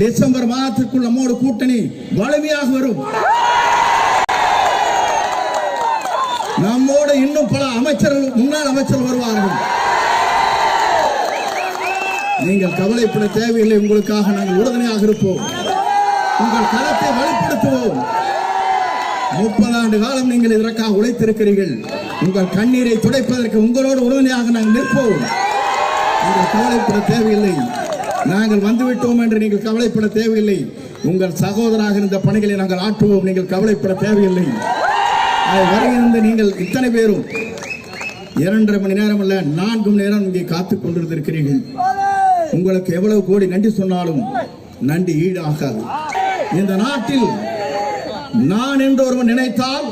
December மாதத்திற்குள் நம்மோடு கூட்டணி வலிமையாக வரும். நம்மோடு இன்னும் பல அமைச்சர்கள், முன்னாள் அமைச்சர்கள் வருவார்கள். நீங்கள் கவலைப்பட தேவையில்லை. உங்களுக்காக நாங்கள் உறுதுணையாக இருப்போம். உங்கள் களத்தை வலுப்படுத்துவோம். 30 ஆண்டு காலம் நீங்கள் இதற்காக உழைத்திருக்கிறீர்கள். உங்கள் கண்ணீரை துடைப்பதற்கு உங்களோடு உறுதுணையாக நாங்கள் நிற்போம். நீங்கள் கவலைப்பட தேவையில்லை. நாங்கள் வந்துவிட்டோம் என்று நீங்கள் கவலைப்பட தேவையில்லை. உங்கள் சகோதராக இருந்த பணிகளை நாங்கள் ஆற்றுவோம். நீங்கள் கவலைப்பட தேவையில்லை. வருகின்ற நீங்கள் இத்தனை பேரும் 2.5 மணி நேரம் அல்ல 4 மணி நேரம் இங்கே காத்துக் கொண்டிருக்கிறீர்கள். உங்களுக்கு எவ்வளவு கோடி நன்றி சொன்னாலும் நன்றி ஈடாகாது. இந்த நாட்டில் நான் என்று ஒருவன் நினைத்தால்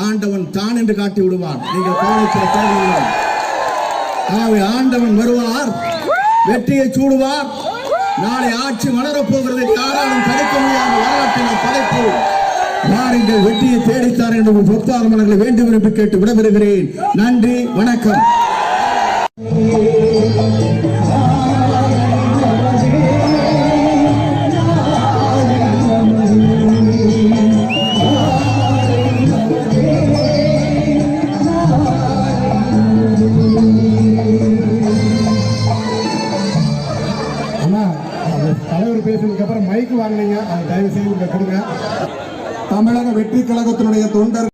ஆண்டவன் தான் என்று காட்டி விடுவான். நீங்கள் கவலைப்பட தேவையில்லை. ஆண்டவன் வருவார், வெற்றியை சூடுவார். நாளை ஆட்சி மலரப் போகிறது. யாராலும் தடுக்க முடியாத வரலாற்றில் படைப்போம். வாருங்கள், வெற்றியை தேடித்தார் என்று பொற்பாத மலர்களை வேண்டும் என்று கேட்டு விடைபெறுகிறேன். நன்றி, வணக்கம். தலைவர் பேசுனதுக்கு அப்புறம் மைக் வாங்கினீங்க, அதை தயவு செய்து கொடுங்க. தமிழக வெற்றி கழகத்தினுடைய தொண்டர்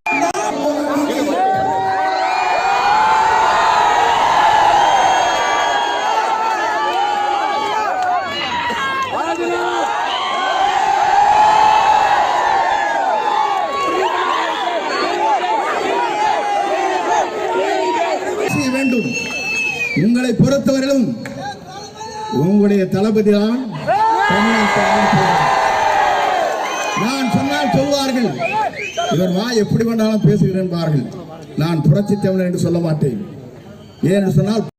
வேண்டும். உங்களை பொறுத்தவரையிலும் உங்களுடைய தளபதி தான். நான் சொன்னால் சொல்வார்கள், இவர் வாய் எப்படி வேண்டாலும் பேசுகிறேன். நான் புரட்சி தமிழர் என்று சொல்ல மாட்டேன். ஏன்னு சொன்னால்